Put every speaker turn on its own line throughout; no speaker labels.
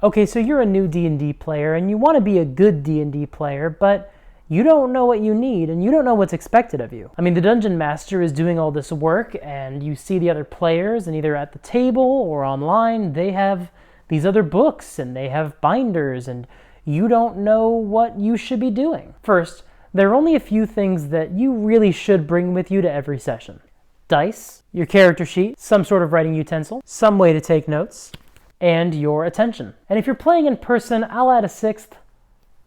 Okay, so you're a new D&D player and you want to be a good D&D player, but you don't know what you need and you don't know what's expected of you. I mean, the Dungeon Master is doing all this work and you see the other players, and either at the table or online, they have these other books and they have binders, and you don't know what you should be doing. First, there are only a few things that you really should bring with you to every session. Dice, your character sheet, some sort of writing utensil, some way to take notes, and your attention. And if you're playing in person, I'll add a sixth: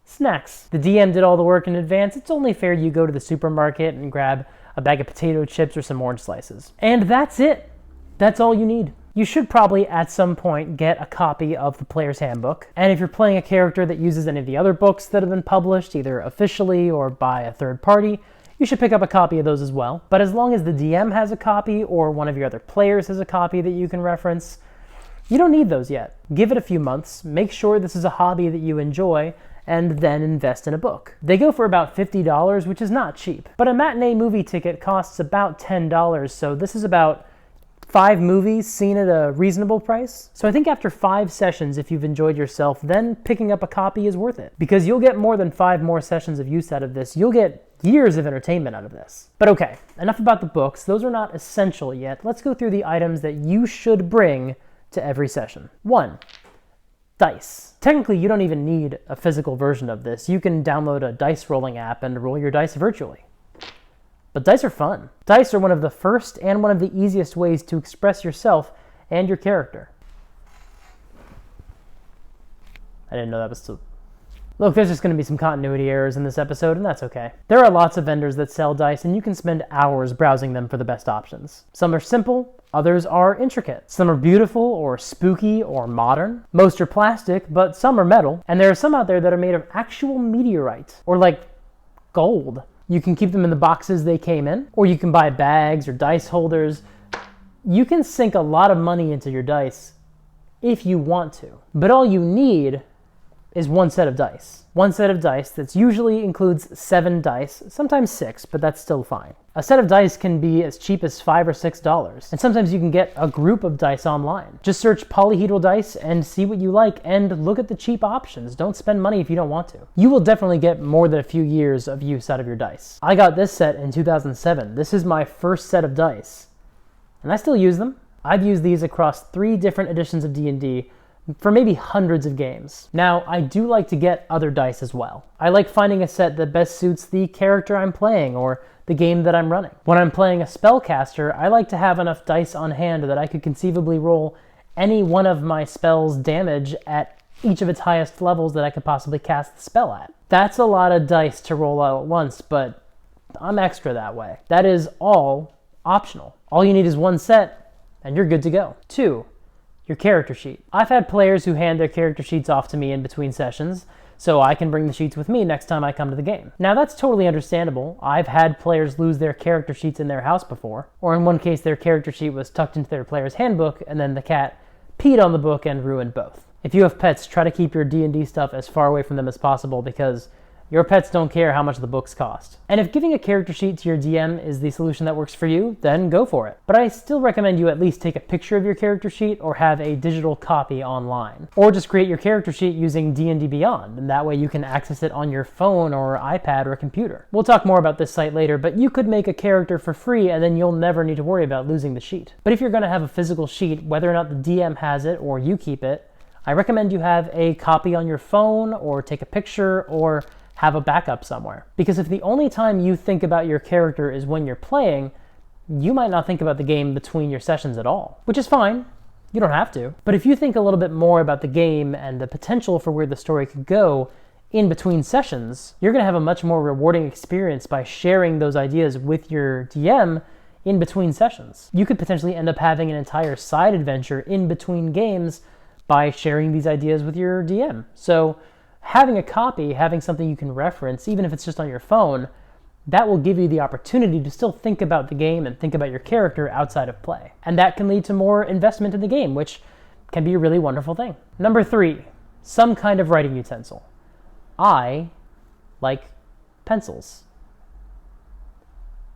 snacks. The DM did all the work in advance. It's only fair you go to the supermarket and grab a bag of potato chips or some orange slices. And that's it. That's all you need. You should probably at some point get a copy of the player's handbook. And if you're playing a character that uses any of the other books that have been published, either officially or by a third party, you should pick up a copy of those as well. But as long as the DM has a copy or one of your other players has a copy that you can reference, you don't need those yet. Give it a few months, make sure this is a hobby that you enjoy, and then invest in a book. They go for about $50, which is not cheap. But a matinee movie ticket costs about $10, so this is about 5 movies seen at a reasonable price. So I think after 5 sessions, if you've enjoyed yourself, then picking up a copy is worth it. Because you'll get more than 5 more sessions of use out of this. You'll get years of entertainment out of this. But okay, enough about the books. Those are not essential yet. Let's go through the items that you should bring to every session. 1, dice. Technically, you don't even need a physical version of this. You can download a dice rolling app and roll your dice virtually. But dice are fun. Dice are one of the first and one of the easiest ways to express yourself and your character. I didn't know that was still... Look, there's just going to be some continuity errors in this episode, and that's okay. There are lots of vendors that sell dice, and you can spend hours browsing them for the best options. Some are simple, others are intricate. Some are beautiful or spooky or modern. Most are plastic, but some are metal. And there are some out there that are made of actual meteorite, or like gold. You can keep them in the boxes they came in, or you can buy bags or dice holders. You can sink a lot of money into your dice if you want to. But all you need is one set of dice. One set of dice that usually includes 7 dice, sometimes 6, but that's still fine. A set of dice can be as cheap as $5 or $6, and sometimes you can get a group of dice online. Just search polyhedral dice and see what you like, and look at the cheap options. Don't spend money if you don't want to. You will definitely get more than a few years of use out of your dice. I got this set in 2007. This is my first set of dice, and I still use them. I've used these across 3 different editions of D&D, for maybe hundreds of games. Now, I do like to get other dice as well. I like finding a set that best suits the character I'm playing or the game that I'm running. When I'm playing a spellcaster, I like to have enough dice on hand that I could conceivably roll any one of my spell's damage at each of its highest levels that I could possibly cast the spell at. That's a lot of dice to roll out at once, but I'm extra that way. That is all optional. All you need is one set, and you're good to go. 2, your character sheet. I've had players who hand their character sheets off to me in between sessions, so I can bring the sheets with me next time I come to the game. Now that's totally understandable. I've had players lose their character sheets in their house before, or in one case their character sheet was tucked into their player's handbook and then the cat peed on the book and ruined both. If you have pets, try to keep your D&D stuff as far away from them as possible because your pets don't care how much the books cost. And if giving a character sheet to your DM is the solution that works for you, then go for it. But I still recommend you at least take a picture of your character sheet or have a digital copy online. Or just create your character sheet using D&D Beyond, and that way you can access it on your phone or iPad or computer. We'll talk more about this site later, but you could make a character for free and then you'll never need to worry about losing the sheet. But if you're going to have a physical sheet, whether or not the DM has it or you keep it, I recommend you have a copy on your phone or take a picture or have a backup somewhere. Because if the only time you think about your character is when you're playing, you might not think about the game between your sessions at all, which is fine. You don't have to. But if you think a little bit more about the game and the potential for where the story could go in between sessions, you're going to have a much more rewarding experience by sharing those ideas with your DM in between sessions. You could potentially end up having an entire side adventure in between games by sharing these ideas with your DM. So having a copy, having something you can reference, even if it's just on your phone, that will give you the opportunity to still think about the game and think about your character outside of play. And that can lead to more investment in the game, which can be a really wonderful thing. Number 3, some kind of writing utensil. I like pencils.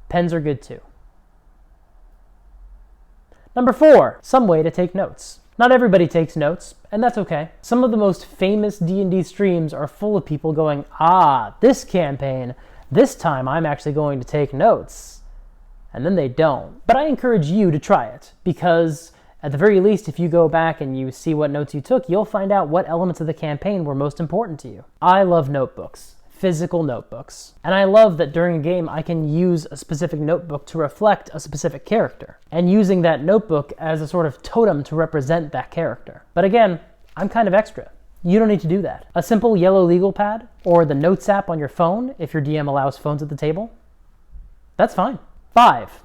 Pens are good too. Number 4, some way to take notes. Not everybody takes notes, and that's okay. Some of the most famous D&D streams are full of people going, this campaign, this time I'm actually going to take notes. And then they don't. But I encourage you to try it, because at the very least, if you go back and you see what notes you took, you'll find out what elements of the campaign were most important to you. I love notebooks, physical notebooks. And I love that during a game, I can use a specific notebook to reflect a specific character, and using that notebook as a sort of totem to represent that character. But again, I'm kind of extra. You don't need to do that. A simple yellow legal pad, or the Notes app on your phone, if your DM allows phones at the table, that's fine. 5,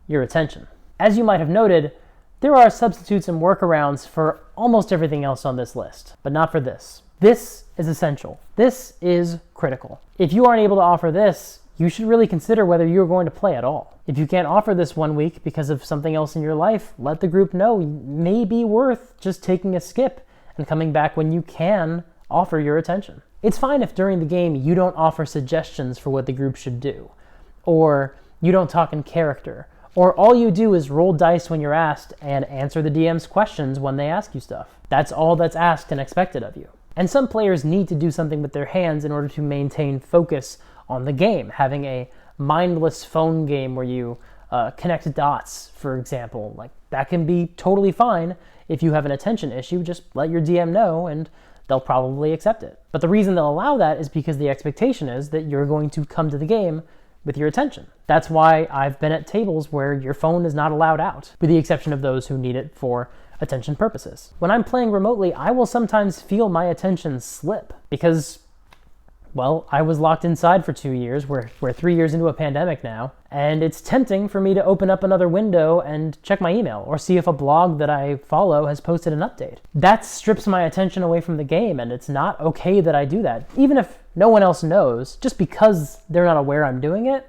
your attention. As you might have noted, there are substitutes and workarounds for almost everything else on this list, but not for this. This is essential. This is critical. If you aren't able to offer this, you should really consider whether you're going to play at all. If you can't offer this 1 week because of something else in your life, let the group know it may be worth just taking a skip and coming back when you can offer your attention. It's fine if during the game you don't offer suggestions for what the group should do, or you don't talk in character, or all you do is roll dice when you're asked and answer the DM's questions when they ask you stuff. That's all that's asked and expected of you. And some players need to do something with their hands in order to maintain focus on the game. Having a mindless phone game where you connect dots, for example, like that can be totally fine. If you have an attention issue, just let your DM know and they'll probably accept it. But the reason they'll allow that is because the expectation is that you're going to come to the game with your attention. That's why I've been at tables where your phone is not allowed out, with the exception of those who need it for attention purposes. When I'm playing remotely, I will sometimes feel my attention slip because, well, I was locked inside for 2 years. We're 3 years into a pandemic now, and it's tempting for me to open up another window and check my email or see if a blog that I follow has posted an update. That strips my attention away from the game, and it's not okay that I do that. Even if no one else knows, just because they're not aware I'm doing it,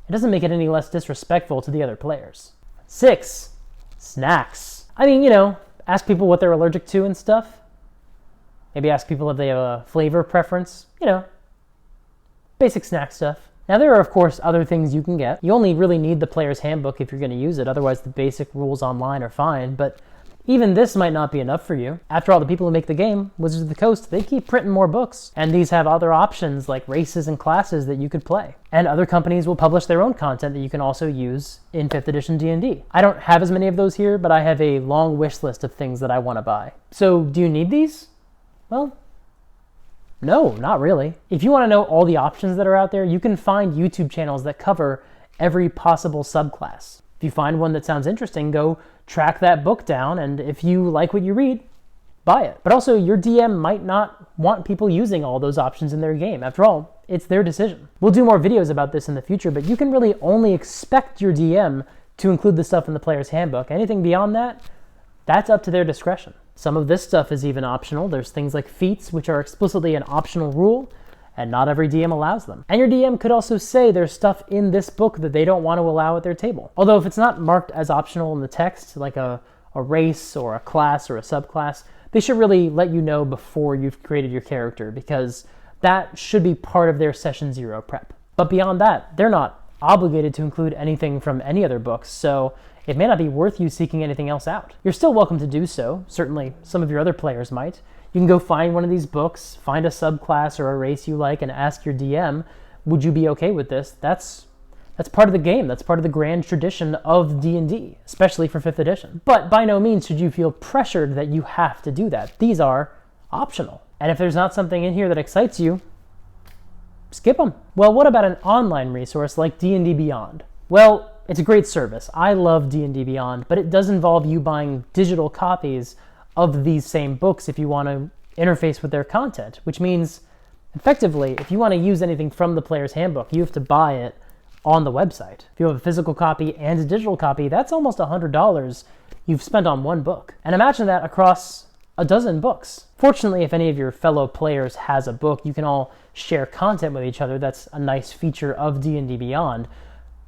it doesn't make it any less disrespectful to the other players. 6, snacks. I mean, ask people what they're allergic to and stuff. Maybe ask people if they have a flavor preference, basic snack stuff. Now, there are, of course, other things you can get. You only really need the player's handbook if you're going to use it. Otherwise, the basic rules online are fine. But even this might not be enough for you. After all, the people who make the game, Wizards of the Coast, they keep printing more books. And these have other options like races and classes that you could play. And other companies will publish their own content that you can also use in 5th edition D&D. I don't have as many of those here, but I have a long wish list of things that I want to buy. So, do you need these? Well, no, not really. If you want to know all the options that are out there, you can find YouTube channels that cover every possible subclass. If you find one that sounds interesting, go track that book down, and if you like what you read, buy it. But also, your DM might not want people using all those options in their game. After all, it's their decision. We'll do more videos about this in the future, but you can really only expect your DM to include the stuff in the player's handbook. Anything beyond that, that's up to their discretion. Some of this stuff is even optional. There's things like feats, which are explicitly an optional rule, and not every DM allows them. And your DM could also say there's stuff in this book that they don't want to allow at their table. Although if it's not marked as optional in the text, like a race or a class or a subclass, they should really let you know before you've created your character, because that should be part of their session 0 prep. But beyond that, they're not obligated to include anything from any other books, so it may not be worth you seeking anything else out. You're still welcome to do so. Certainly, some of your other players might. You can go find one of these books, find a subclass or a race you like, and ask your DM, would you be okay with this? That's part of the game. That's part of the grand tradition of D&D, especially for 5th edition. But by no means should you feel pressured that you have to do that. These are optional. And if there's not something in here that excites you, skip them. Well, what about an online resource like D&D Beyond? Well, it's a great service. I love D&D Beyond, but it does involve you buying digital copies of these same books if you want to interface with their content, which means, effectively, if you want to use anything from the player's handbook, you have to buy it on the website. If you have a physical copy and a digital copy, that's almost $100 you've spent on one book. And imagine that across a dozen books. Fortunately, if any of your fellow players has a book, you can all share content with each other. That's a nice feature of D&D Beyond.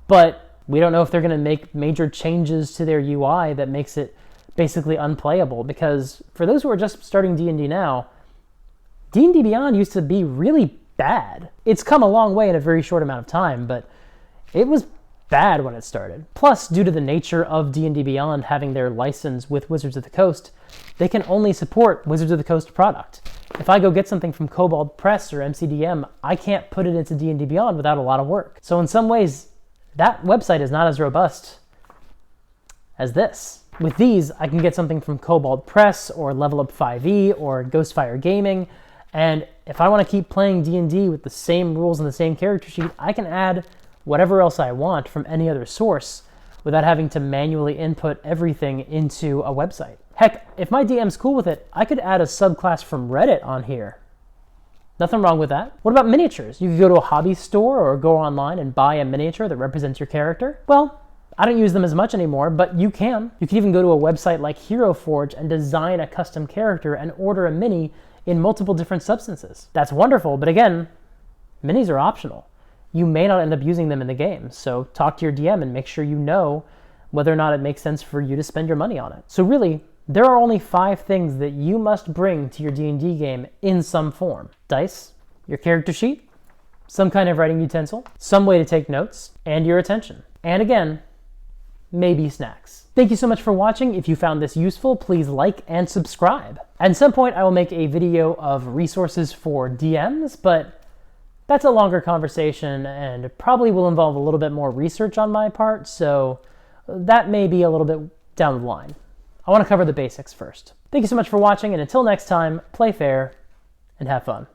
But we don't know if they're going to make major changes to their UI that makes it basically unplayable, because for those who are just starting D&D now, D&D Beyond used to be really bad. It's come a long way in a very short amount of time, but it was bad when it started. Plus, due to the nature of D&D Beyond having their license with Wizards of the Coast, they can only support Wizards of the Coast product. If I go get something from Kobold Press or MCDM, I can't put it into D&D Beyond without a lot of work. So in some ways, that website is not as robust as this. With these, I can get something from Kobold Press or Level Up 5e or Ghostfire Gaming, and if I want to keep playing D&D with the same rules and the same character sheet, I can add whatever else I want from any other source without having to manually input everything into a website. Heck, if my DM's cool with it, I could add a subclass from Reddit on here. Nothing wrong with that. What about miniatures? You could go to a hobby store or go online and buy a miniature that represents your character. Well, I don't use them as much anymore, but you can. You can even go to a website like Hero Forge and design a custom character and order a mini in multiple different substances. That's wonderful, but again, minis are optional. You may not end up using them in the game, so talk to your DM and make sure you know whether or not it makes sense for you to spend your money on it. So really, there are only 5 things that you must bring to your D&D game in some form. Dice, your character sheet, some kind of writing utensil, some way to take notes, and your attention. And again, maybe snacks. Thank you so much for watching. If you found this useful, please like and subscribe. At some point, I will make a video of resources for DMs, but that's a longer conversation and probably will involve a little bit more research on my part, so that may be a little bit down the line. I want to cover the basics first. Thank you so much for watching, and until next time, play fair and have fun.